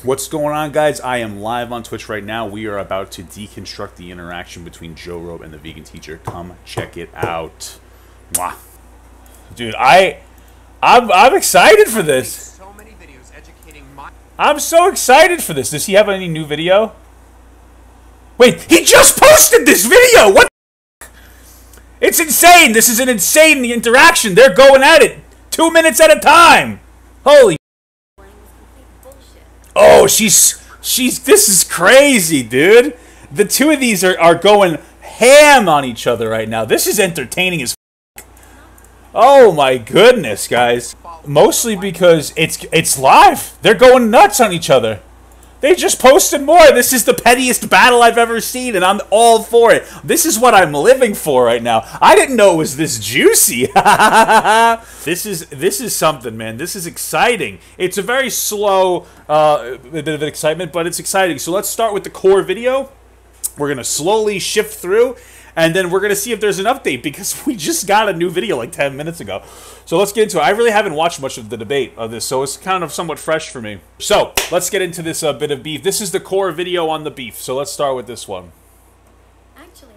What's going on, guys? I am live on Twitch right now. We are about to deconstruct the interaction between Joe Rogan and the vegan teacher. Come check it out. Mwah. Dude, I'm excited for this. So many videos educating I'm so excited for this. Does he have any new video? Wait, he just posted this video! What the f? It's insane! This is an insane interaction. They're going at it 2 minutes at a time! Holy oh, this is crazy, dude. The two of these are going ham on each other right now. This is entertaining as f. Oh my goodness, guys. Mostly because it's live. They're going nuts on each other. They just posted more. This is the pettiest battle I've ever seen, and I'm all for it. This is what I'm living for right now. I didn't know it was this juicy. This is something, man. This is exciting. It's a very slow bit of excitement, but it's exciting. So let's start with the core video. We're going to slowly shift through, and then we're going to see if there's an update, because we just got a new video like 10 minutes ago. So let's get into it. I really haven't watched much of the debate of this, so it's kind of somewhat fresh for me. So let's get into this bit of beef. This is the core video on the beef, so let's start with this one. Actually.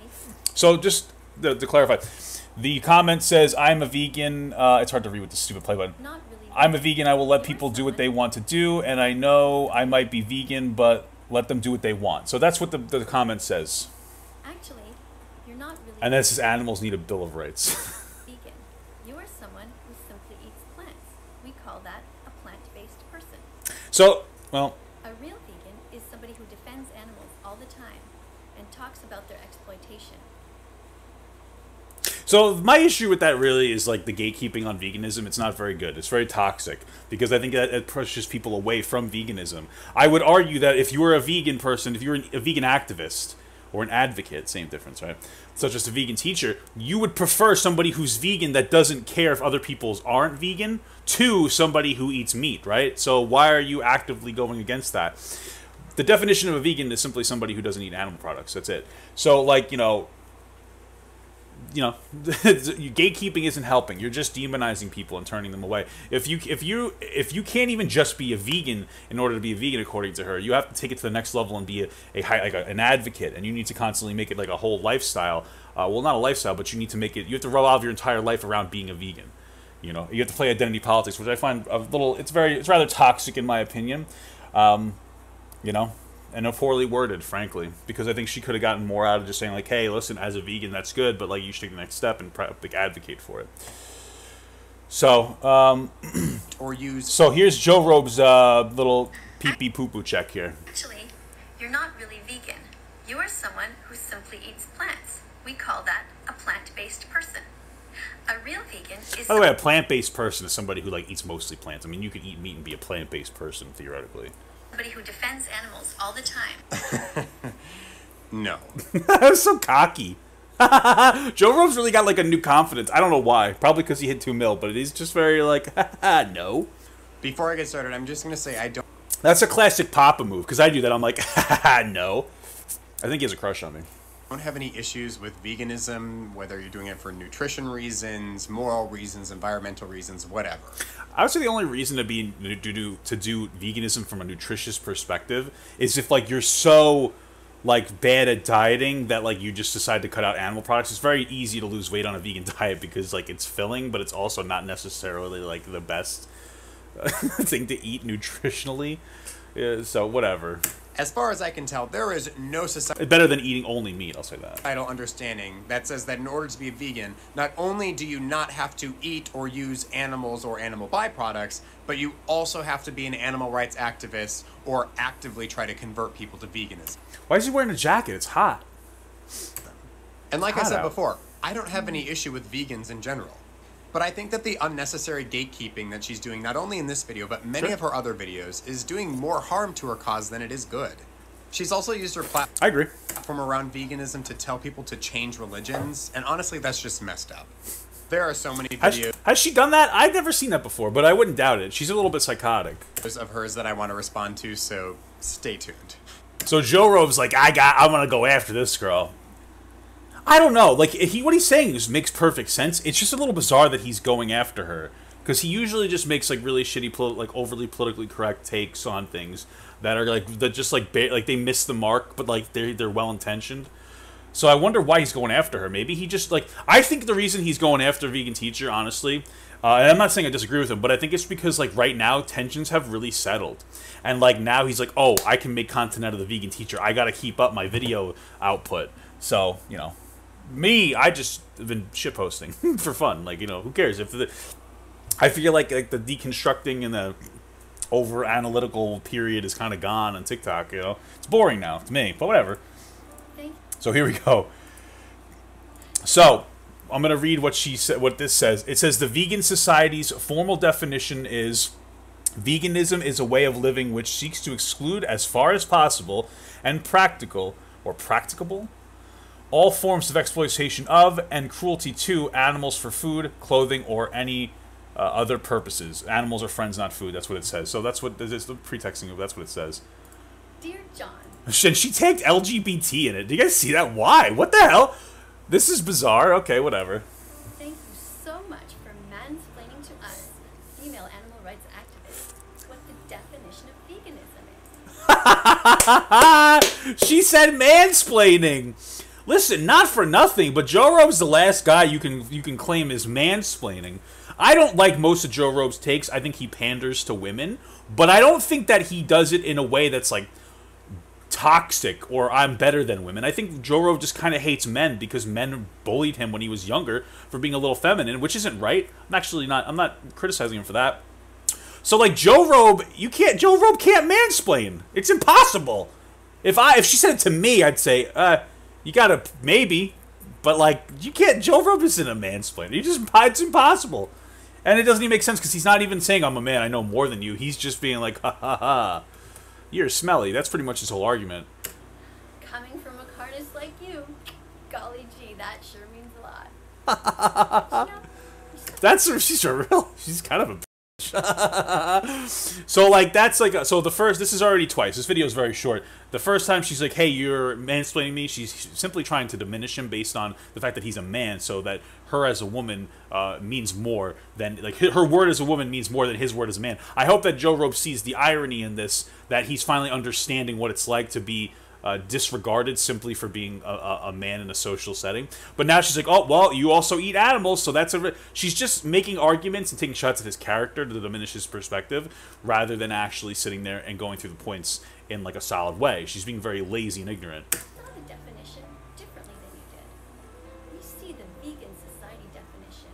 So just to clarify, the comment says, I'm a vegan. It's hard to read with the stupid play button. Not really. I'm a vegan. I will let people do what they want to do, and I know I might be vegan, but let them do what they want. So that's what the comment says. Actually, you're not really. And then it says animals need a Bill of Rights. Vegan. You are someone who simply eats plants. We call that a plant-based person. So, well, A real vegan is somebody who defends animals all the time and talks about their exploitation. so my issue with that really is like the gatekeeping on veganism. It's not very good. It's very toxic, because I think that it pushes people away from veganism. I would argue that if you were a vegan person, if you were a vegan activist or an advocate, same difference, right? Such as a vegan teacher, you would prefer somebody who's vegan that doesn't care if other people's aren't vegan to somebody who eats meat, right? So why are you actively going against that? The definition of a vegan is simply somebody who doesn't eat animal products. That's it. So, like, you know, gatekeeping isn't helping. You're just demonizing people and turning them away. If you can't even just be a vegan in order to be a vegan, according to her, you have to take it to the next level and be an advocate, and you need to constantly make it like a whole lifestyle. Well, not a lifestyle, but you need to make it. You have to revolve your entire life around being a vegan. You know, you have to play identity politics, which I find a little. It's rather toxic in my opinion. You know. And poorly worded, frankly, because I think she could have gotten more out of just saying, like, hey, listen, as a vegan, that's good, but, like, you should take the next step and advocate for it. So, or use. So here's Joe Rogan's little pee-pee poo-poo check here. Actually, you're not really vegan. You are someone who simply eats plants. We call that a plant-based person. A real vegan is. By the way, a plant-based person is somebody who, like, eats mostly plants. I mean, you could eat meat and be a plant-based person, theoretically. Somebody who defends animals all the time. No. That was so cocky. Joe Rogan's really got like a new confidence. I don't know why. Probably because he hit 2 mil, but he's just very like, no. Before I get started, I'm just going to say I don't. That's a classic Papa move, because I do that. I'm like, no. I think he has a crush on me. Don't have any issues with veganism, whether you're doing it for nutrition reasons, moral reasons, environmental reasons, whatever. I would say the only reason to do veganism from a nutritious perspective is if like you're so like bad at dieting that like you just decide to cut out animal products. It's very easy to lose weight on a vegan diet because like it's filling, but it's also not necessarily like the best thing to eat nutritionally. So whatever. As far as I can tell, there is no society. Better than eating only meat, I'll say that. Societal understanding that says that in order to be a vegan, not only do you not have to eat or use animals or animal byproducts, but you also have to be an animal rights activist or actively try to convert people to veganism. Why is he wearing a jacket? It's hot. And like I Hot said out. before, I don't have any issue with vegans in general. But I think that the unnecessary gatekeeping that she's doing, not only in this video, but many Sure. of her other videos, is doing more harm to her cause than it is good. She's also used her I agree. platform around veganism to tell people to change religions, and honestly, that's just messed up. There are so many videos Has she done that? I've never seen that before, but I wouldn't doubt it. She's a little bit psychotic. of hers that I want to respond to, so stay tuned. So Joe Rogan's like, I'm gonna go after this girl. I don't know. Like what he's saying makes perfect sense. It's just a little bizarre that he's going after her because he usually just makes like really shitty, like overly politically correct takes on things that are like that just like like they miss the mark, but like they're well intentioned. So I wonder why he's going after her. Maybe he just like I think the reason he's going after Vegan Teacher, honestly, and I'm not saying I disagree with him, but I think it's because like right now tensions have really settled, and like now he's like, oh, I can make content out of the Vegan Teacher. I got to keep up my video output. So you know, me, I just have been shitposting for fun. Like, you know, who cares if I feel like the deconstructing and the over analytical period is kind of gone on TikTok. You know, it's boring now to me, but whatever. So here we go. So I'm gonna read what she said. What this says. It says the Vegan Society's formal definition is: veganism is a way of living which seeks to exclude, as far as possible and practicable, all forms of exploitation of and cruelty to animals for food, clothing, or any other purposes. Animals are friends, not food. That's what it says. So that's what it's the pretexting of. That's what it says. Dear John. And she tagged LGBT in it. Do you guys see that? Why? What the hell? This is bizarre. Okay, whatever. Thank you so much for mansplaining to us, female animal rights activists, what the definition of veganism is. She said mansplaining. Listen, not for nothing, but Joe Rogan's the last guy you can claim is mansplaining. I don't like most of Joe Rogan's takes. I think he panders to women, but I don't think that he does it in a way that's like toxic or I'm better than women. I think Joe Rogan just kind of hates men because men bullied him when he was younger for being a little feminine, which isn't right. I'm not criticizing him for that. So like Joe Rogan can't mansplain. It's impossible. If she said it to me, I'd say, you gotta maybe, but like you can't. Joe Rogan isn't a mansplainer. It's impossible. And it doesn't even make sense because he's not even saying I'm a man, I know more than you. He's just being like, ha ha ha. You're smelly. That's pretty much his whole argument. Coming from a carnist like you, golly gee, that sure means a lot. She's a real. She's kind of a. So like that's like so the first. This is already twice. This video is very short. The first time she's like, "Hey, you're mansplaining me." She's simply trying to diminish him based on the fact that he's a man, so that her as a woman means more than like her word as a woman means more than his word as a man. I hope that Joe Rogan sees the irony in this, that he's finally understanding what it's like to be disregarded simply for being a man in a social setting. But now she's like, oh, well, you also eat animals, so that's she's just making arguments and taking shots at his character to diminish his perspective, rather than actually sitting there and going through the points in like a solid way. She's being very lazy and ignorant. I saw the definition differently than you did. We see the Vegan Society definition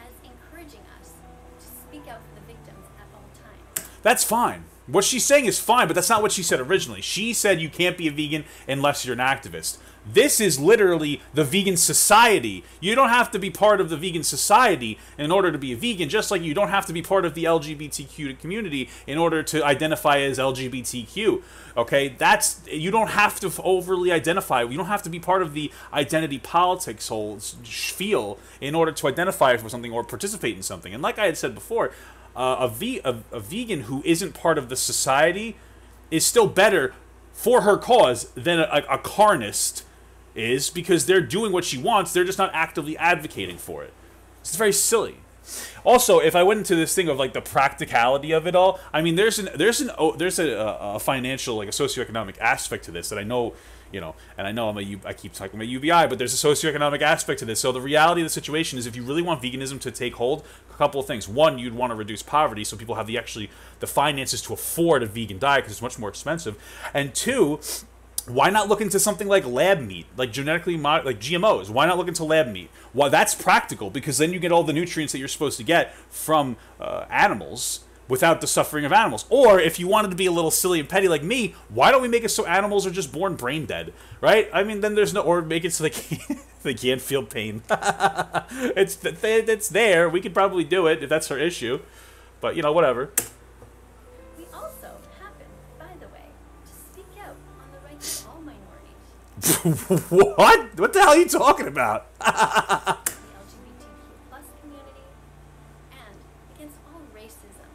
as encouraging us to speak out for the victims at all times. That's fine. What she's saying is fine, but that's not what she said originally. She said you can't be a vegan unless you're an activist. This is literally the Vegan Society. You don't have to be part of the Vegan Society in order to be a vegan, just like you don't have to be part of the LGBTQ community in order to identify as LGBTQ. Okay? You don't have to overly identify. You don't have to be part of the identity politics whole feel in order to identify for something or participate in something. And like I had said before, a vegan who isn't part of the society is still better for her cause than a carnist is, because they're doing what she wants. They're just not actively advocating for it. It's very silly. Also, if I went into this thing of like the practicality of it all, I mean, there's a financial, like a socioeconomic aspect to this that I know, you know, and I know I keep talking about UBI, but there's a socioeconomic aspect to this. So the reality of the situation is, if you really want veganism to take hold, a couple of things. One, you'd want to reduce poverty so people have the finances to afford a vegan diet because it's much more expensive. And two, why not look into something like lab meat, like genetically like GMOs? Why not look into lab meat? Well, that's practical because then you get all the nutrients that you're supposed to get from animals without the suffering of animals. Or if you wanted to be a little silly and petty like me, why don't we make it so animals are just born brain dead, right? I mean, then there's no, or make it so they can't feel pain. It's there. We could probably do it if that's our issue, but you know, whatever. We also happen, by the way, to speak out on the rights of all minorities. What? What the hell are you talking about? The LGBTQ+ community, and against all racism,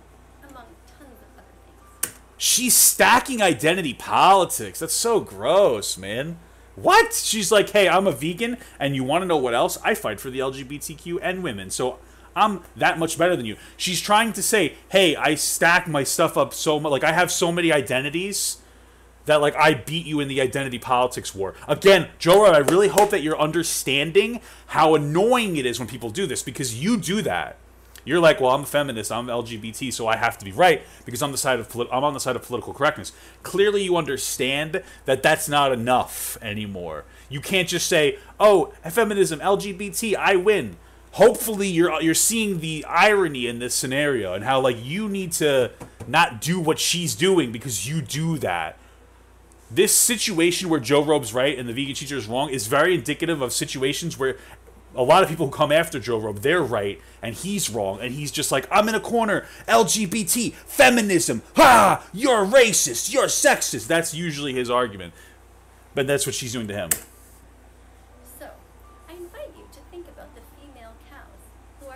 among tons of other things. She's stacking identity politics. That's so gross, man. What? She's like, hey, I'm a vegan, and you want to know what else? I fight for the LGBTQ and women. So I'm that much better than you. She's trying to say, hey, I stack my stuff up so much. Like, I have so many identities that, like, I beat you in the identity politics war. Again, Joe, I really hope that you're understanding how annoying it is when people do this, because you do that. You're like, well, I'm a feminist, I'm LGBT, so I have to be right because I'm on the side of political correctness. Clearly, you understand that that's not enough anymore. You can't just say, oh, feminism, LGBT, I win. Hopefully, you're seeing the irony in this scenario and how, like, you need to not do what she's doing because you do that. This situation where Joe Robe's right and the vegan teacher is wrong is very indicative of situations where a lot of people who come after Joe Robe, they're right and he's wrong, and he's just like, I'm in a corner, LGBT, feminism, ha, you're racist, you're sexist. That's usually his argument, but that's what she's doing to him. So, I invite you to think about the female cows who are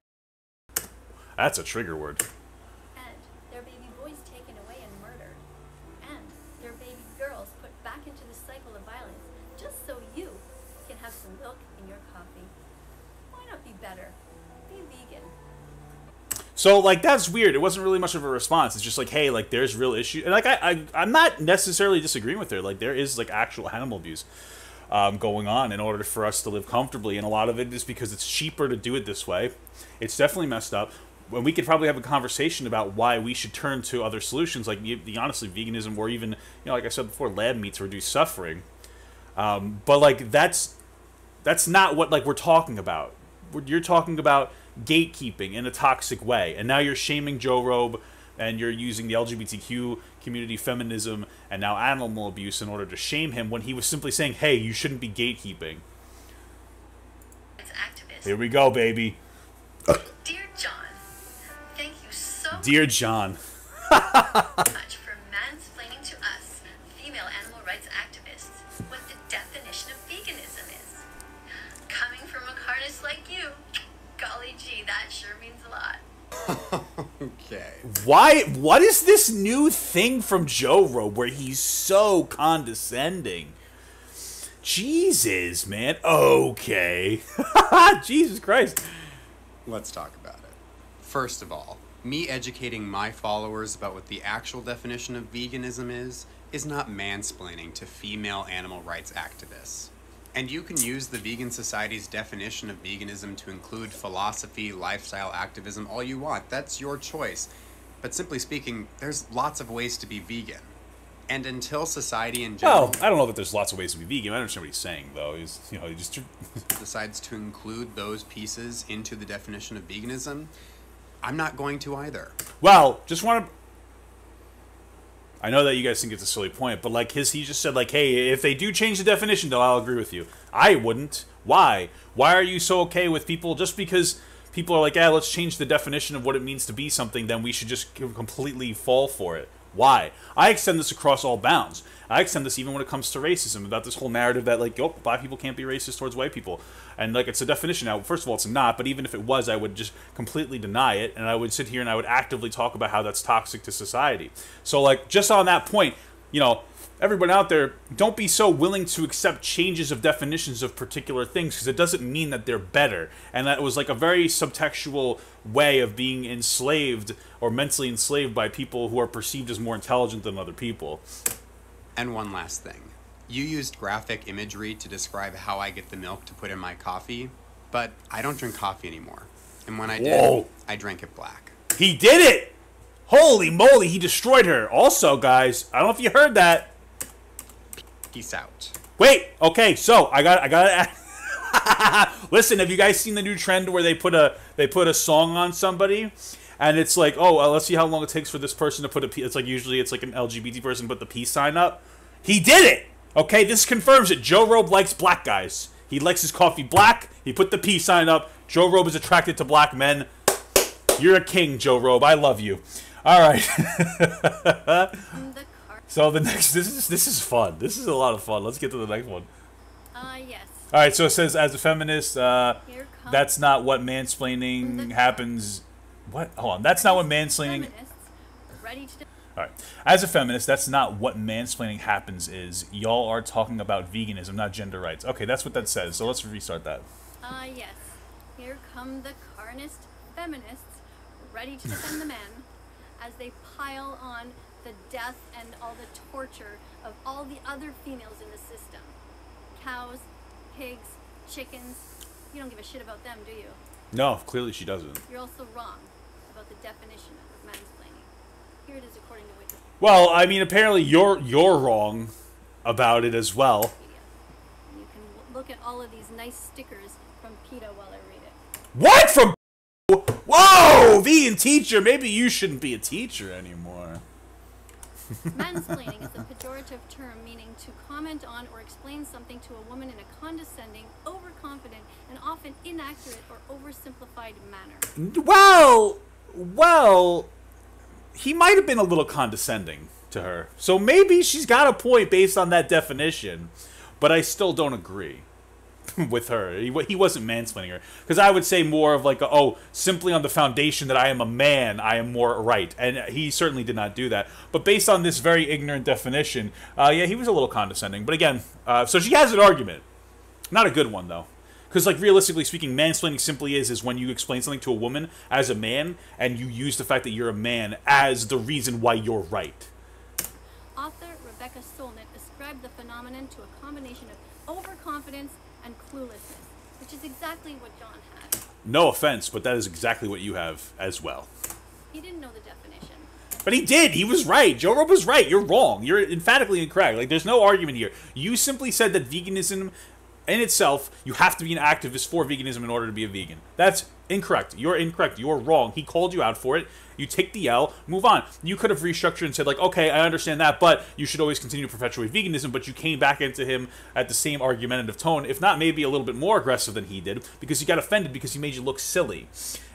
That's a trigger word. and their baby boys taken away and murdered, and their baby girls put back into the cycle of violence just so you can have some milk in your coffee. Why not be better? Be vegan. So, like, that's weird. It wasn't really much of a response. It's just like, hey, like, there's real issue. And, like, I'm not necessarily disagreeing with her. Like, there is, like, actual animal abuse going on in order for us to live comfortably. And a lot of it is because it's cheaper to do it this way. It's definitely messed up. When we could probably have a conversation about why we should turn to other solutions, like, honestly, veganism, or even, like I said before, lab meat to reduce suffering. But, like, that's not what, like, we're talking about. You're talking about gatekeeping in a toxic way, and now you're shaming Joe Robe, and you're using the LGBTQ community, feminism, and now animal abuse in order to shame him when he was simply saying, hey, you shouldn't be gatekeeping. It's activist. Here we go, baby. Dear John, thank you so Dear John. much for mansplaining to us, female animal rights activists, what the definition of veganism is. Coming from a carnist like you, golly gee, that sure means a lot. Okay. Why? What is this new thing from Joe Robe where he's so condescending? Jesus, man. Okay. Jesus Christ. Let's talk about it. First of all, me educating my followers about what the actual definition of veganism is not mansplaining to female animal rights activists. And you can use the Vegan Society's definition of veganism to include philosophy, lifestyle activism, all you want. That's your choice. But simply speaking, there's lots of ways to be vegan. And until society in general Well, I don't know that there's lots of ways to be vegan. I understand what he's saying, though. He's, he just... decides to include those pieces into the definition of veganism, I'm not going to either. Well, just want to... I know that you guys think it's a silly point, but, like, he just said, like, hey, if they do change the definition, though, I'll agree with you. I wouldn't. Why? Why are you so okay with people just because people are like, yeah, let's change the definition of what it means to be something, then we should just completely fall for it? Why? I extend this across all bounds. I extend this even when it comes to racism, about this whole narrative that, like, oh, black people can't be racist towards white people. And, like, it's a definition. Now, first of all, it's not, but even if it was, I would just completely deny it, and I would sit here and I would actively talk about how that's toxic to society. So, like, just on that point, everyone out there, don't be so willing to accept changes of definitions of particular things, because it doesn't mean that they're better. And that was like a very subtextual way of being enslaved or mentally enslaved by people who are perceived as more intelligent than other people. And one last thing. You used graphic imagery to describe how I get the milk to put in my coffee, but I don't drink coffee anymore. And when I did, Whoa. I drank it black. He did it! Holy moly, he destroyed her. Also, guys, I don't know if you heard that. Peace out. Wait, okay, so I gotta listen, have you guys seen the new trend where they put a song on somebody, and it's like, oh, let's see how long it takes for this person to put it's like, usually it's like an LGBT person put the peace sign up. He did it! Okay, this confirms it. Joe Robe likes black guys. He likes his coffee black. He put the peace sign up. Joe Robe is attracted to black men. You're a king, Joe Robe. I love you. All right. So the next, this is fun. This is a lot of fun. Let's get to the next one. Yes. All right, so it says, as a feminist, Here comes that's not what mansplaining happens. What? Hold on. That's not what mansplaining. feminists ready to All right. As a feminist, that's not what mansplaining happens is. Y'all are talking about veganism, not gender rights. Okay, that's what that says. So let's restart that. yes. Here come the carnist feminists ready to defend the men as they pile on the death and all the torture of all the other females in the system. Cows, pigs, chickens. You don't give a shit about them, do you? No, clearly she doesn't. You're also wrong about the definition of mansplaining. Here it is according to Wikipedia. Well, I mean, apparently you're wrong about it as well. And you can look at all of these nice stickers from PETA while I read it. What from? Whoa, vegan teacher. Maybe you shouldn't be a teacher anymore. Mansplaining is a pejorative term meaning to comment on or explain something to a woman in a condescending, overconfident, and often inaccurate or oversimplified manner. Well, he might have been a little condescending to her. So maybe she's got a point based on that definition, but I still don't agree with her. He wasn't mansplaining her. Because I would say more of like, simply on the foundation that I am a man, I am more right. And he certainly did not do that. But based on this very ignorant definition, yeah, he was a little condescending. But again, so she has an argument. Not a good one, though. Because, like, realistically speaking, mansplaining simply is when you explain something to a woman as a man, and you use the fact that you're a man as the reason why you're right. Author Rebecca Solnit ascribed the phenomenon to a combination of overconfidence and cluelessness, which is exactly what John had. No offense, but that is exactly what you have as well. He didn't know the definition. But he did. He was right. Joe Rogan was right. You're wrong. You're emphatically incorrect. Like, there's no argument here. You simply said that veganism in itself, you have to be an activist for veganism in order to be a vegan. That's incorrect. You're incorrect. You're wrong. He called you out for it. You take the L, move on. You could have restructured and said, like, okay, I understand that, but you should always continue to perpetuate veganism, but you came back into him at the same argumentative tone, if not maybe a little bit more aggressive than he did, because you got offended because he made you look silly.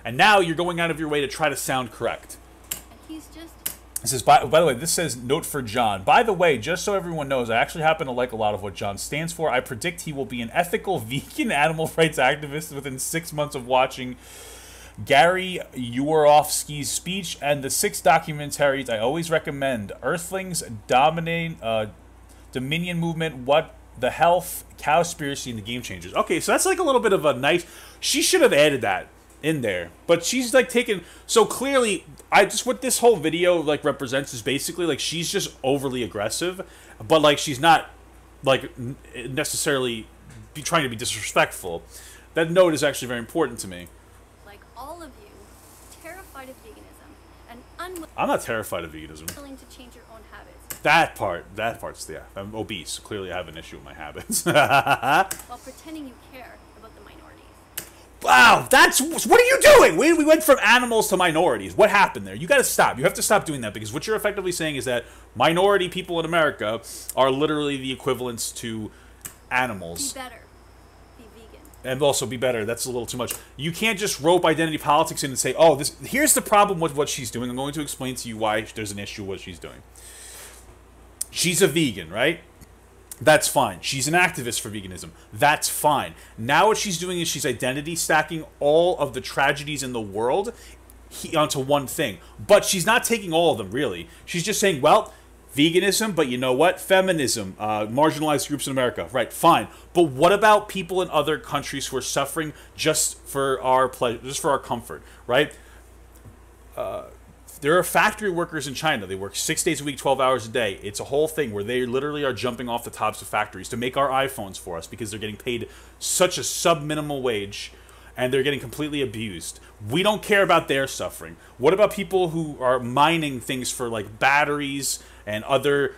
And now you're going out of your way to try to sound correct. And he's just... This says, by the way, this says, note for John. By the way, just so everyone knows, I actually happen to like a lot of what John stands for. I predict he will be an ethical vegan animal rights activist within 6 months of watching Gary Yourofsky's speech and the 6 documentaries I always recommend. Earthlings, Dominion Movement, What the Health, Cowspiracy, and the Game Changers. Okay, so that's like a little bit of a nice... She should have added that in there, but she's like taking, so clearly what this whole video like represents is basically like she's just overly aggressive, but like she's not like necessarily trying to be disrespectful. That note is actually very important to me. Like all of you, terrified of veganism and I'm not terrified of veganism. unwilling to change your own habits That part's yeah. I'm obese, so clearly I have an issue with my habits. while pretending you care about the minorities. Wow, what are you doing? We went from animals to minorities. What happened there? You got to stop. You have to stop doing that, because what you're effectively saying is that minority people in America are literally the equivalents to animals. Be better. Be vegan. And also be better. That's a little too much. You can't just rope identity politics in and say, here's the problem with what she's doing. I'm going to explain to you why there's an issue with what she's doing. She's a vegan, right? That's fine. She's an activist for veganism. That's fine. Now what she's doing is she's identity stacking all of the tragedies in the world onto one thing. But she's not taking all of them, really. She's just saying, well, veganism, but you know what? Feminism, marginalized groups in America. Right, fine. But what about people in other countries who are suffering just for our pleasure, just for our comfort, right? There are factory workers in China. They work 6 days a week, 12 hours a day. It's a whole thing where they literally are jumping off the tops of factories to make our iPhones for us because they're getting paid such a sub-minimal wage and they're getting completely abused. We don't care about their suffering. What about people who are mining things for like batteries and other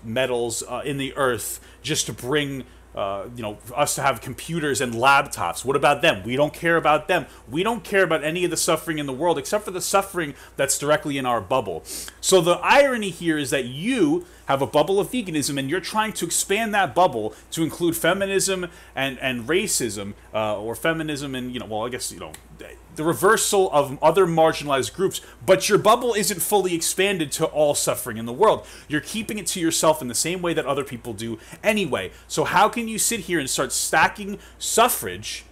metals in the earth just to bring us to have computers and laptops? What about them? We don't care about them. We don't care about any of the suffering in the world except for the suffering that's directly in our bubble. So the irony here is that you have a bubble of veganism and you're trying to expand that bubble to include feminism and racism, or feminism and, the reversal of other marginalized groups, but your bubble isn't fully expanded to all suffering in the world. You're keeping it to yourself in the same way that other people do anyway. So how can you sit here and start stacking suffrage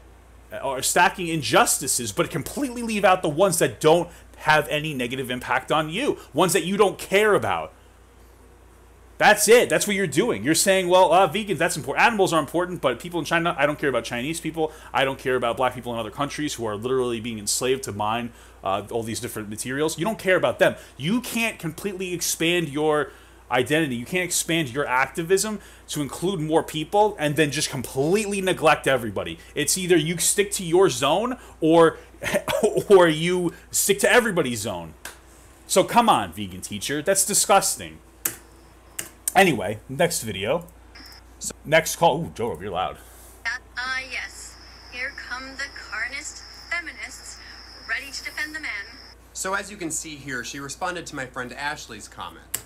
or stacking injustices, but completely leave out the ones that don't have any negative impact on you, ones that you don't care about? That's it. That's what you're doing. You're saying, well, vegans, that's important. Animals are important, but people in China, I don't care about Chinese people. I don't care about black people in other countries who are literally being enslaved to mine all these different materials. You don't care about them. You can't completely expand your identity. You can't expand your activism to include more people and then just completely neglect everybody. It's either you stick to your zone or or you stick to everybody's zone. So come on, vegan teacher. That's disgusting. Anyway, next video. Next call. Ooh, Joe, you're loud. Yes. Here come the carnist feminists, ready to defend the man. So as you can see here, she responded to my friend Ashley's comment.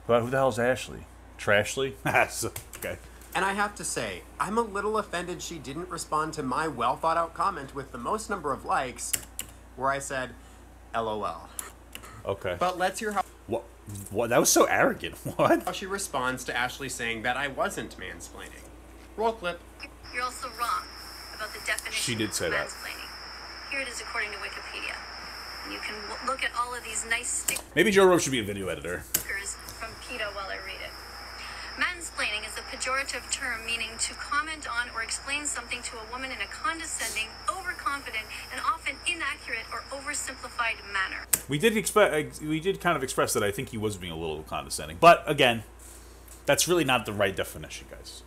But who the hell's Ashley? Trashley? Okay. And I have to say, I'm a little offended she didn't respond to my well thought out comment with the most number of likes, where I said, LOL. Okay. But let's hear how What? That was so arrogant. What? she responds to Ashley saying that I wasn't mansplaining. Roll clip. You're also wrong about the definition She did say of that. mansplaining. Here it is according to Wikipedia. And you can look at all of these nice stickers Maybe Joe Rogan should be a video editor. from PETA while I read it. Mansplaining is a pejorative term meaning to comment on or explain something to a woman in a condescending, overconfident, and often inaccurate or oversimplified manner. We did kind of express that I think he was being a little condescending, but again, that's really not the right definition, guys.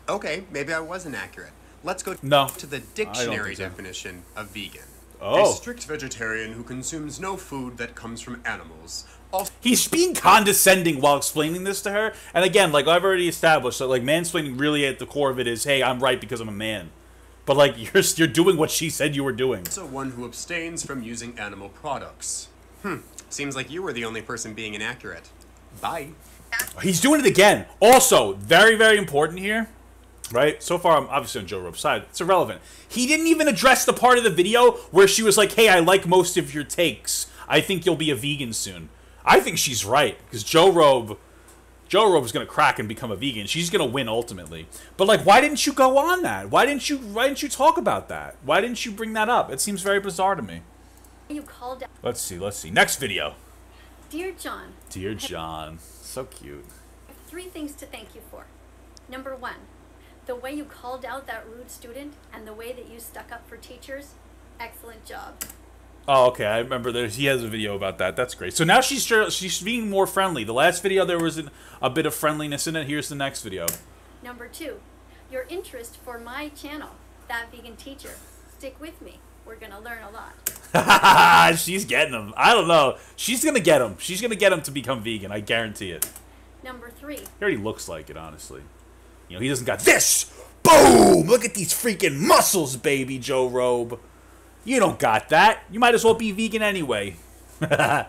Okay, maybe I was inaccurate. Let's go No, to the I don't dictionary think so. definition of vegan. Oh. A strict vegetarian who consumes no food that comes from animals. Also, He's being condescending while explaining this to her, and again, like I've already established, that like mansplaining really at the core of it is, hey, I'm right because I'm a man. But like you're doing what she said you were doing. one who abstains from using animal products. Seems like you were the only person being inaccurate. Bye. He's doing it again. Also, very, very important here, right? So far, I'm obviously on Joe Rogan's side. It's irrelevant. He didn't even address the part of the video where she was like, hey, I like most of your takes. I think you'll be a vegan soon. I think she's right, because Joe Rogan's going to crack and become a vegan. She's going to win ultimately. But like, why didn't you go on that? Why didn't you talk about that? Why didn't you bring that up? It seems very bizarre to me. You called out. Let's see. Next video. Dear John, Dear John. So cute. I have 3 things to thank you for. Number 1, the way you called out that rude student and the way that you stuck up for teachers. Excellent job. Oh, okay. I remember he has a video about that. That's great. So now she's being more friendly. The last video, there was a bit of friendliness in it. Here's the next video. Number 2, your interest for my channel, That Vegan Teacher. Stick with me. We're going to learn a lot. She's getting him. I don't know. She's going to get him. She's going to get him to become vegan. I guarantee it. Number 3, He already looks like it, honestly. You know, he doesn't got this. Boom! Look at these freaking muscles, baby Joe Robe. You don't got that. You might as well be vegan anyway. the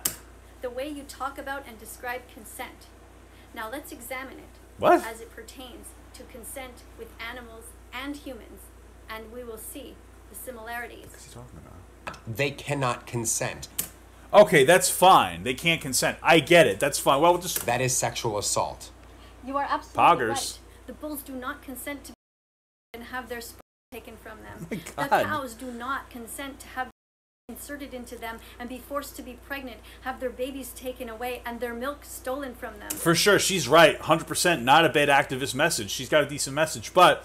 way you talk about and describe consent. Now let's examine it. What? As it pertains to consent with animals and humans, and we will see the similarities. What's he talking about? They cannot consent. Okay, that's fine. They can't consent. I get it. That's fine. Well, we'll just... That is sexual assault. You are absolutely Poggers. right. The bulls do not consent to and have their sperm taken from them. my The God. cows do not consent to have inserted into them and be forced to be pregnant, have their babies taken away, and their milk stolen from them. For sure, she's right. 100% not a bad activist message. She's got a decent message, but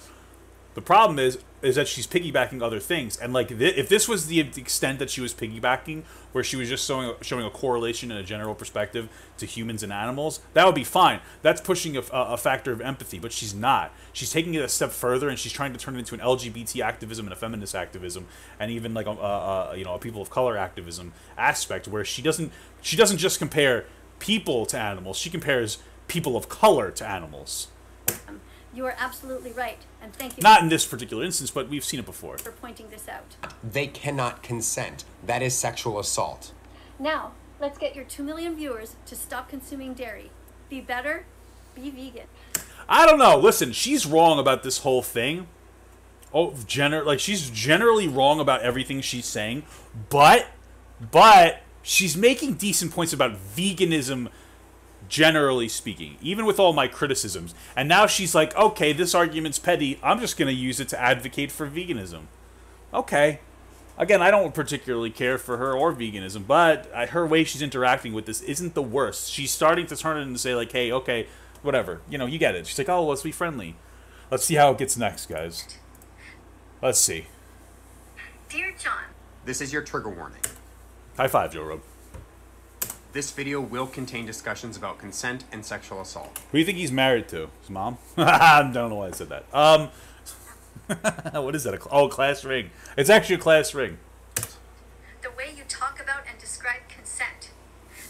the problem is that she's piggybacking other things. And like, if this was the extent that she was piggybacking, where she was just showing a correlation in a general perspective to humans and animals, that would be fine. That's pushing a factor of empathy, but she's not. She's taking it a step further, and she's trying to turn it into an LGBT activism and a feminist activism, and even like a people of color activism aspect, where she doesn't just compare people to animals. She compares people of color to animals. You are absolutely right, and thank you Not in this particular instance, but we've seen it before. for pointing this out. They cannot consent. That is sexual assault. Now, let's get your 2 million viewers to stop consuming dairy. Be better, be vegan. I don't know. Listen, she's wrong about this whole thing. She's generally wrong about everything she's saying, but she's making decent points about veganism, generally speaking, even with all my criticisms. And now she's like, okay, this argument's petty. I'm just going to use it to advocate for veganism. Okay. Again, I don't particularly care for her or veganism, but her way she's interacting with this isn't the worst. She's starting to turn it and say like, hey, okay, whatever. You know, you get it. She's like, oh, let's be friendly. Let's see how it gets next, guys. Let's see. Dear John. This is your trigger warning. High five, Joe Rogan. This video will contain discussions about consent and sexual assault. Who do you think he's married to? His mom? I don't know why I said that. What is that? Oh, class ring. It's actually a class ring. The way you talk about and describe consent.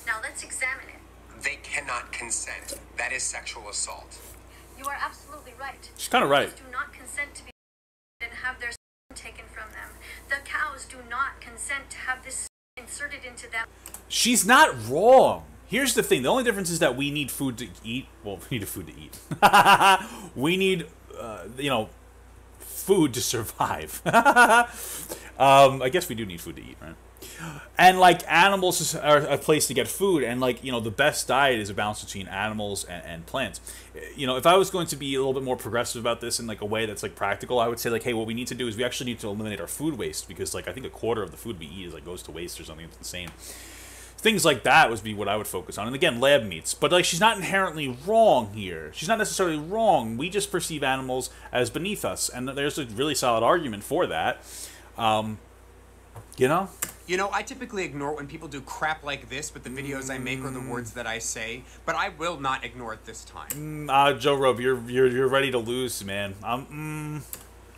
Now let's examine it. They cannot consent. That is sexual assault. You are absolutely right. She's kind of right. Cows do not consent to be and have their taken from them. The cows do not consent to have this inserted into them. She's not wrong. Here's the thing. The only difference is that we need food to eat. Well, we need food to eat. We need, you know, food to survive. I guess we do need food to eat, right? And like animals are a place to get food, and like, you know, the best diet is a balance between animals and plants. You know, if I was going to be a little bit more progressive about this in like a way that's like practical, I would say like, hey, what we need to do is we actually need to eliminate our food waste, because like I think a quarter of the food we eat is like goes to waste or something. It's insane. Things like that would be what I would focus on. And again, lab meats. But like, she's not inherently wrong here. She's not necessarily wrong. We just perceive animals as beneath us, and there's a really solid argument for that. You know? You know, I typically ignore it when people do crap like this with the videos I make or the words that I say, but I will not ignore it this time. Joe Rob, you're ready to lose, man.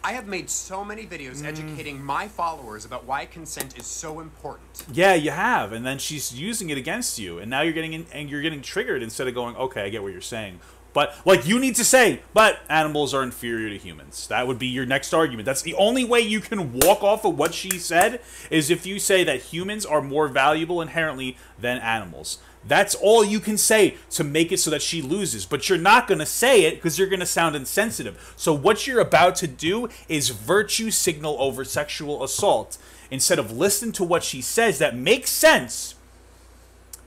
I have made so many videos educating my followers about why consent is so important. Yeah, you have, and then she's using it against you, and now you're getting triggered instead of going, okay, I get what you're saying. But like, you need to say, but animals are inferior to humans. That would be your next argument. That's the only way you can walk off of what she said, is if you say that humans are more valuable inherently than animals. That's all you can say to make it so that she loses. But you're not going to say it because you're going to sound insensitive. So what you're about to do is virtue signal over sexual assault. Instead of listen to what she says that makes sense.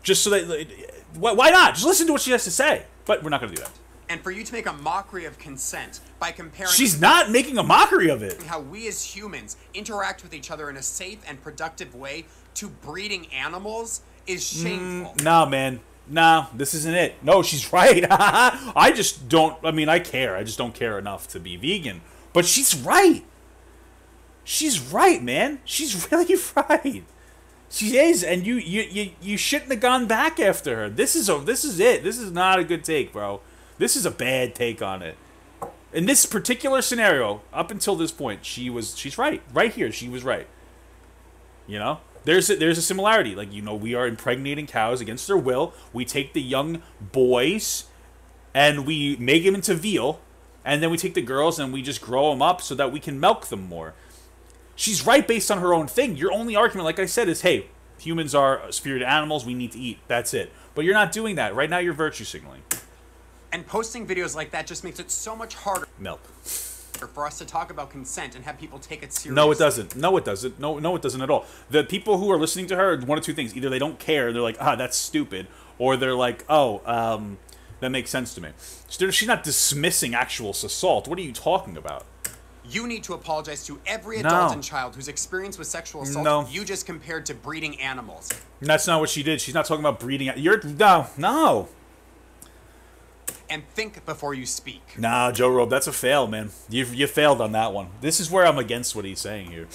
Just so that... Why not? Just listen to what she has to say. But we're not going to do that. And for you to make a mockery of consent by comparing... She's not making a mockery of it. ...how we as humans interact with each other in a safe and productive way to breeding animals is shameful. Nah, man. Nah, this isn't it. No, she's right. I just don't... I mean, I care. I just don't care enough to be vegan. But she's right. She's right, man. She's really right. She is, and you shouldn't have gone back after her. This is it. This is not a good take, bro. This is a bad take on it. In this particular scenario, up until this point, she's right. Right here, she was right. You know? There's a similarity. Like, you know, we are impregnating cows against their will. We take the young boys and we make them into veal, and then we take the girls and we just grow them up so that we can milk them more. She's right based on her own thing. Your only argument, like I said, is, hey, humans are spirited animals, we need to eat. That's it. But you're not doing that. Right now, you're virtue signaling. And posting videos like that just makes it so much harder Milk. for us to talk about consent and have people take it seriously. No, it doesn't. No, it doesn't. No, it doesn't at all. The people who are listening to her, one of two things. Either they don't care, they're like, that's stupid. Or they're like, that makes sense to me. She's not dismissing actual assault. What are you talking about? You need to apologize to every adult and child whose experience with sexual assault you just compared to breeding animals. And that's not what she did. She's not talking about breeding. No. And think before you speak. Nah, Joe Rob, that's a fail, man. You failed on that one. This is where I'm against what he's saying here.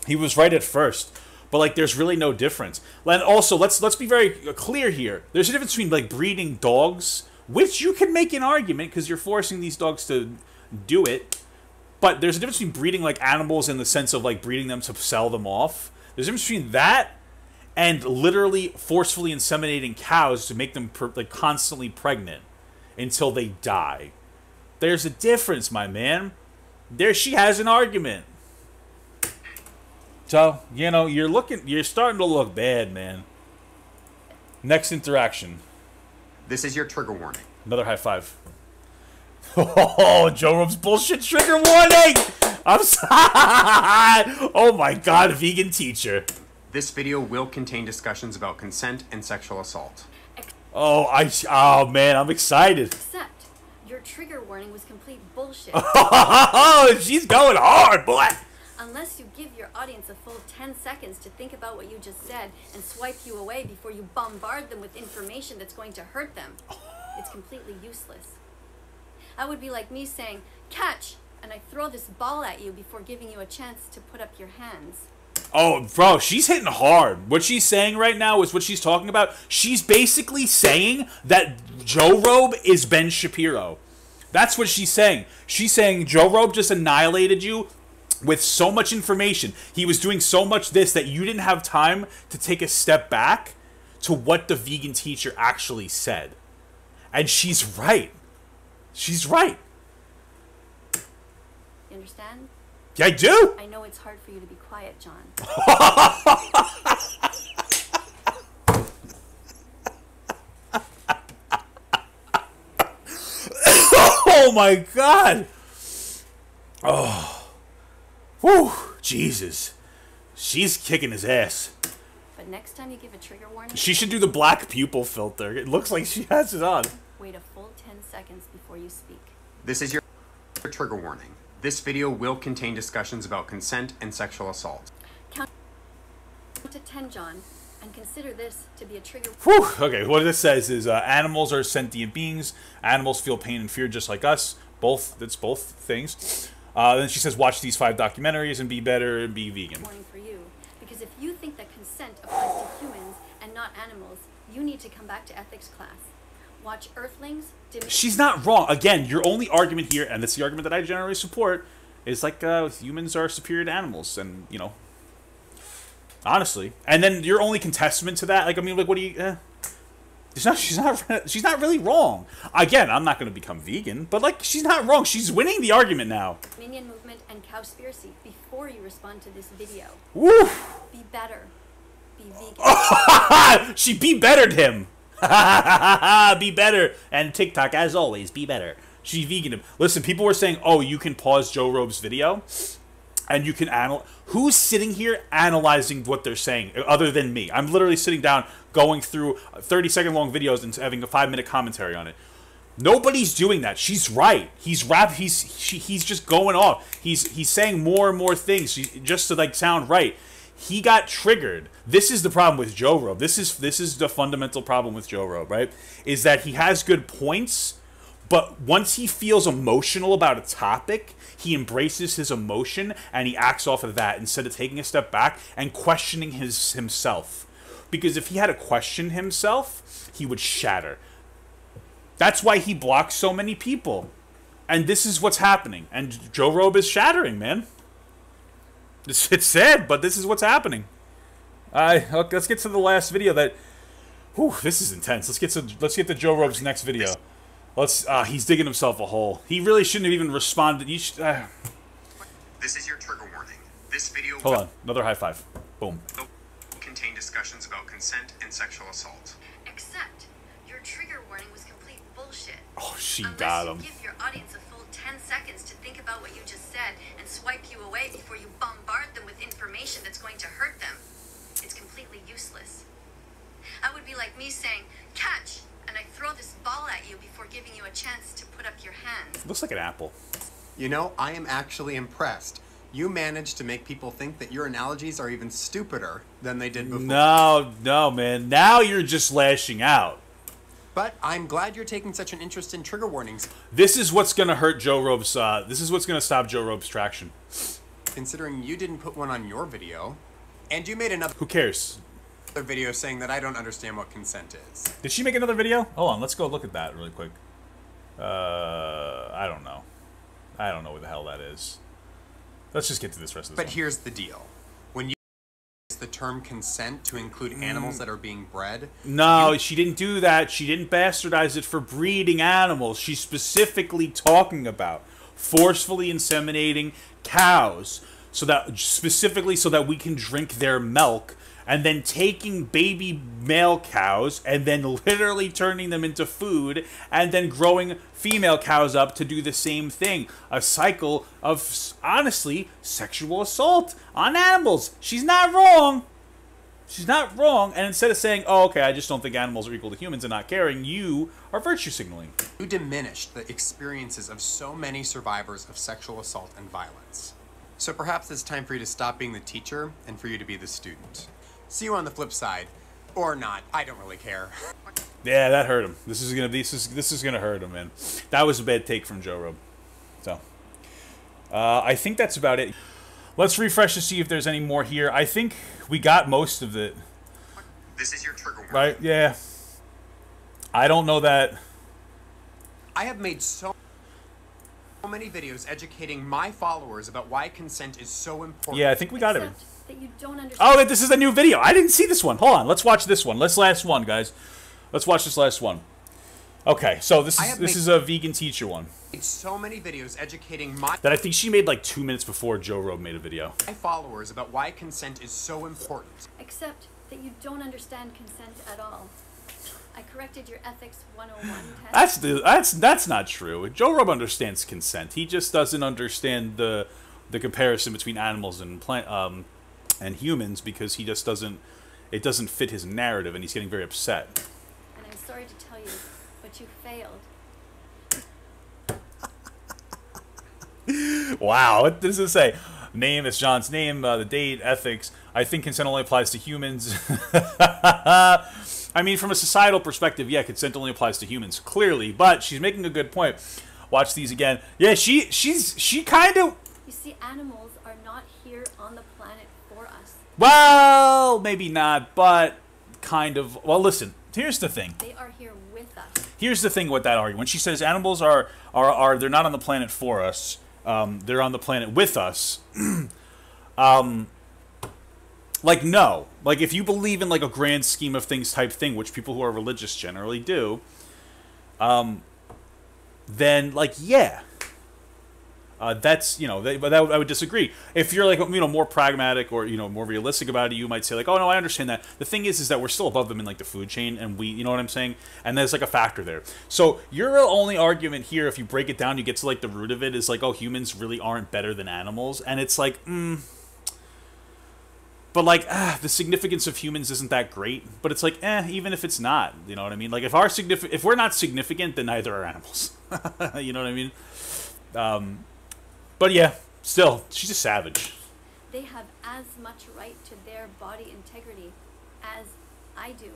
He was right at first, but like, there's really no difference. And also, let's be very clear here. There's a difference between like breeding dogs, which you can make an argument because you're forcing these dogs to do it. But there's a difference between breeding like animals in the sense of like breeding them to sell them off. There's a difference between that and literally forcefully inseminating cows to make them like constantly pregnant until they die. There's a difference, my man. There, she has an argument. So, you know, you're starting to look bad, man. Next interaction. This is your trigger warning. Another high five. Oh, Joe Rob's bullshit trigger warning! I'm sorry. Oh my god, vegan teacher. This video will contain discussions about consent and sexual assault. Oh man, I'm excited. Except your trigger warning was complete bullshit. Oh, she's going hard, boy. Unless you give your audience a full 10 seconds to think about what you just said and swipe you away before you bombard them with information that's going to hurt them, it's completely useless. That would be like me saying, catch, and I throw this ball at you before giving you a chance to put up your hands. Oh, bro, she's hitting hard. What she's saying right now is what she's talking about. She's basically saying that Joe Robe is Ben Shapiro. That's what she's saying. She's saying Joe Robe just annihilated you with so much information. He was doing so much this that you didn't have time to take a step back to what the vegan teacher actually said. And she's right. She's right. You understand? Yeah, I do. I know it's hard for you to be quiet, John. Oh my God. Oh. Whew. Jesus. She's kicking his ass. But next time you give a trigger warning, She should do the black pupil filter. It looks like she has it on. wait a full 10 seconds before you speak. This is your trigger warning. This video will contain discussions about consent and sexual assault. Count to 10, John, and consider this to be a trigger. Whew. Okay, what this says is animals are sentient beings. Animals feel pain and fear just like us. That's both things. Then she says, watch these 5 documentaries and be better and be vegan. Warning for you, because if you think that consent applies to humans and not animals, you need to come back to ethics class. Watch Earthlings. She's not wrong. Again, your only argument here, and that's the argument that I generally support, is like humans are superior to animals, and you know, honestly. And then your only contestment to that, like I mean, like what do you? She's not really wrong. Again, I'm not going to become vegan, but like she's not wrong. She's winning the argument now. Minion movement and Cowspiracy before you respond to this video. Woo! Be better. Be vegan. She be bettered him. Be better. And TikTok, as always, be better. She vegan him. Listen, people were saying, oh, you can pause Joe Robe's video and you can analyze. Who's sitting here analyzing what they're saying other than me? I'm literally sitting down going through 30-second long videos and having a 5-minute commentary on it. Nobody's doing that. She's right. He's just going off. He's saying more and more things just to like sound right. He got triggered. This is the problem with Joe Robe. This is the fundamental problem with Joe Robe, right? Is that he has good points, but once he feels emotional about a topic, he embraces his emotion and he acts off of that instead of taking a step back and questioning himself. Because if he had to question himself, he would shatter. That's why he blocks so many people. And this is what's happening. And Joe Robe is shattering, man. It's sad, but this is what's happening. Let's get to the last video. This is intense. Let's get to Joe Robe's next video. He's digging himself a hole. He really shouldn't have even responded. This is your trigger warning. This video Hold on, another high five. Boom. will contain discussions about consent and sexual assault. Except, your trigger warning was complete bullshit. Oh, she Unless got you him. give your audience a full 10 seconds to think about what you just said and swipe you away before you bombard them with information that's going to hurt them, it's completely useless. That would be like me saying, catch, and I throw this ball at you before giving you a chance to put up your hands. Looks like an apple. You know, I am actually impressed. You managed to make people think that your analogies are even stupider than they did before. No, man. Now you're just lashing out. But I'm glad you're taking such an interest in trigger warnings. This is what's going to hurt Joe Robe's, this is what's going to stop Joe Robe's traction. Considering you didn't put one on your video, and you made another Who cares? video saying that I don't understand what consent is. Did she make another video? Hold on, let's go look at that really quick. I don't know. I don't know what the hell that is. Let's just get to this rest of this But one. here's the deal. When you use the term consent to include animals that are being bred, No, she didn't do that. She didn't bastardize it for breeding animals. She's specifically talking about forcefully inseminating cows so that we can drink their milk, and then taking baby male cows and then literally turning them into food and then growing female cows up to do the same thing. A cycle of, honestly, sexual assault on animals. She's not wrong. She's not wrong. And instead of saying, oh, okay, I just don't think animals are equal to humans and not caring, you are virtue signaling. you diminished the experiences of so many survivors of sexual assault and violence. So perhaps it's time for you to stop being the teacher and for you to be the student. See you on the flip side. Or not. I don't really care. Yeah, that hurt him. This is gonna hurt him, man. That was a bad take from Joe Rogan. So, I think that's about it. Let's refresh to see if there's any more here. I think we got most of it. This is your trigger warning. Right? Yeah. I don't know that. I have made so many videos educating my followers about why consent is so important. Yeah, I think we got it. Except that you don't understand. Oh, this is a new video. I didn't see this one. Hold on. Let's watch this one. This last one, guys. Let's watch this last one. Okay, so this is a vegan teacher one. So many videos educating my that I think she made like 2 minutes before Joe Rogan made a video. My followers about why consent is so important. Except that you don't understand consent at all. I corrected your ethics 101 test. That's not true. Joe Rogan understands consent. He just doesn't understand the comparison between animals and and humans because he just doesn't. It doesn't fit his narrative, and he's getting very upset. And I'm sorry to tell you, but you failed. Wow, what does it say? Name is John's name, the date, ethics. I think consent only applies to humans. I mean, from a societal perspective, yeah, consent only applies to humans, clearly. But she's making a good point. Watch these again. Yeah, she kind of. You see, animals are not here on the planet for us. Well, maybe not, but kind of. Well, listen. Here's the thing. They are here with us. Here's the thing with that argument. When she says animals are they're not on the planet for us. They're on the planet with us. Like, no. Like, if you believe in, like, a grand scheme of things type thing, which people who are religious generally do, then, like, yeah. That's, you know, I would disagree. If you're, like, you know, more pragmatic or, you know, more realistic about it, you might say, like, oh, no, I understand that. The thing is that we're still above them in, like, the food chain, and we, you know what I'm saying? And there's, like, a factor there. So, your only argument here, if you break it down, you get to, like, the root of it, is, like, oh, humans really aren't better than animals. And it's, like, But, like, the significance of humans isn't that great. But it's like, even if it's not, you know what I mean? Like, if we're not significant, then neither are animals. You know what I mean? But yeah, still, she's a savage. They have as much right to their body integrity as I do.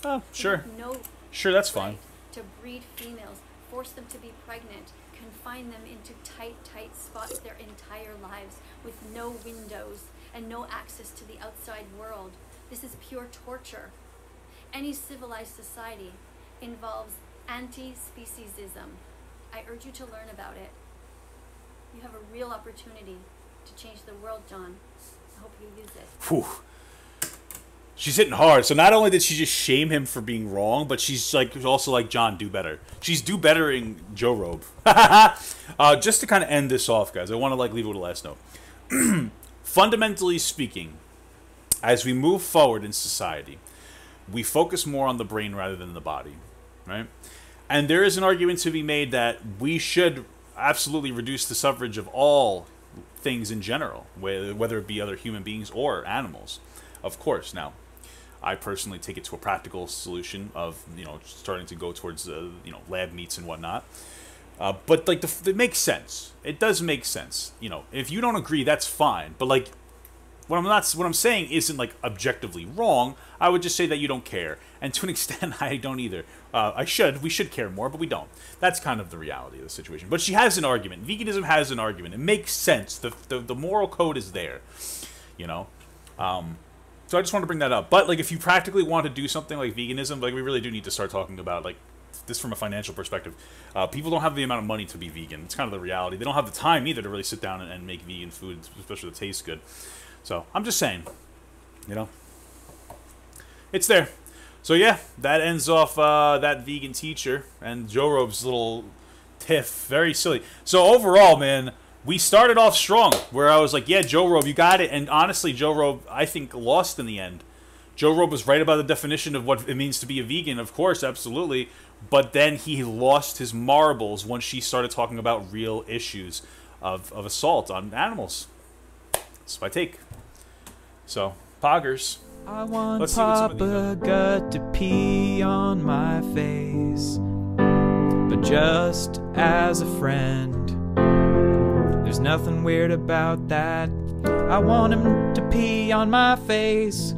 Oh, sure. No sure, that's right fine. to breed females, force them to be pregnant, confine them into tight spots their entire lives with no windows and no access to the outside world. This is pure torture. Any civilized society involves anti-speciesism. I urge you to learn about it. You have a real opportunity to change the world, John. I hope you use it. Whew. She's hitting hard. So not only did she just shame him for being wrong, but she's like also like, John, do better. She's do bettering Joe Rogan. Just to kind of end this off, guys, I want to like leave it with a last note. Fundamentally speaking, as we move forward in society, we focus more on the brain rather than the body, right? And there is an argument to be made that we should absolutely reduce the suffrage of all things in general, whether it be other human beings or animals, of course. Now, I personally take it to a practical solution of, you know, starting to go towards, you know, lab meats and whatnot. But, like, it makes sense. It does make sense. You know, if you don't agree, that's fine. But, like, what I'm saying isn't, like, objectively wrong. I would just say that you don't care. And to an extent, I don't either. We should care more, but we don't. That's kind of the reality of the situation. But she has an argument. Veganism has an argument. It makes sense. The moral code is there, you know? So I just want to bring that up. But, like, if you practically want to do something like veganism, like, we really do need to start talking about, like, this from a financial perspective. People don't have the amount of money to be vegan. It's kind of the reality. They don't have the time either to really sit down and make vegan food, especially that tastes good. So, I'm just saying, you know, it's there. So, yeah, that ends off that vegan teacher and Joe Rogan's little tiff. Very silly. So, overall, man, we started off strong, where I was like, yeah, Joe Rogan, you got it. And honestly, Joe Rogan, I think, lost in the end. Joe Rogan was right about the definition of what it means to be a vegan, of course, absolutely. But then he lost his marbles once she started talking about real issues of assault on animals. That's my take. So, poggers. I want Papa Gut to pee on my face, but just as a friend. There's nothing weird about that. I want him to pee on my face.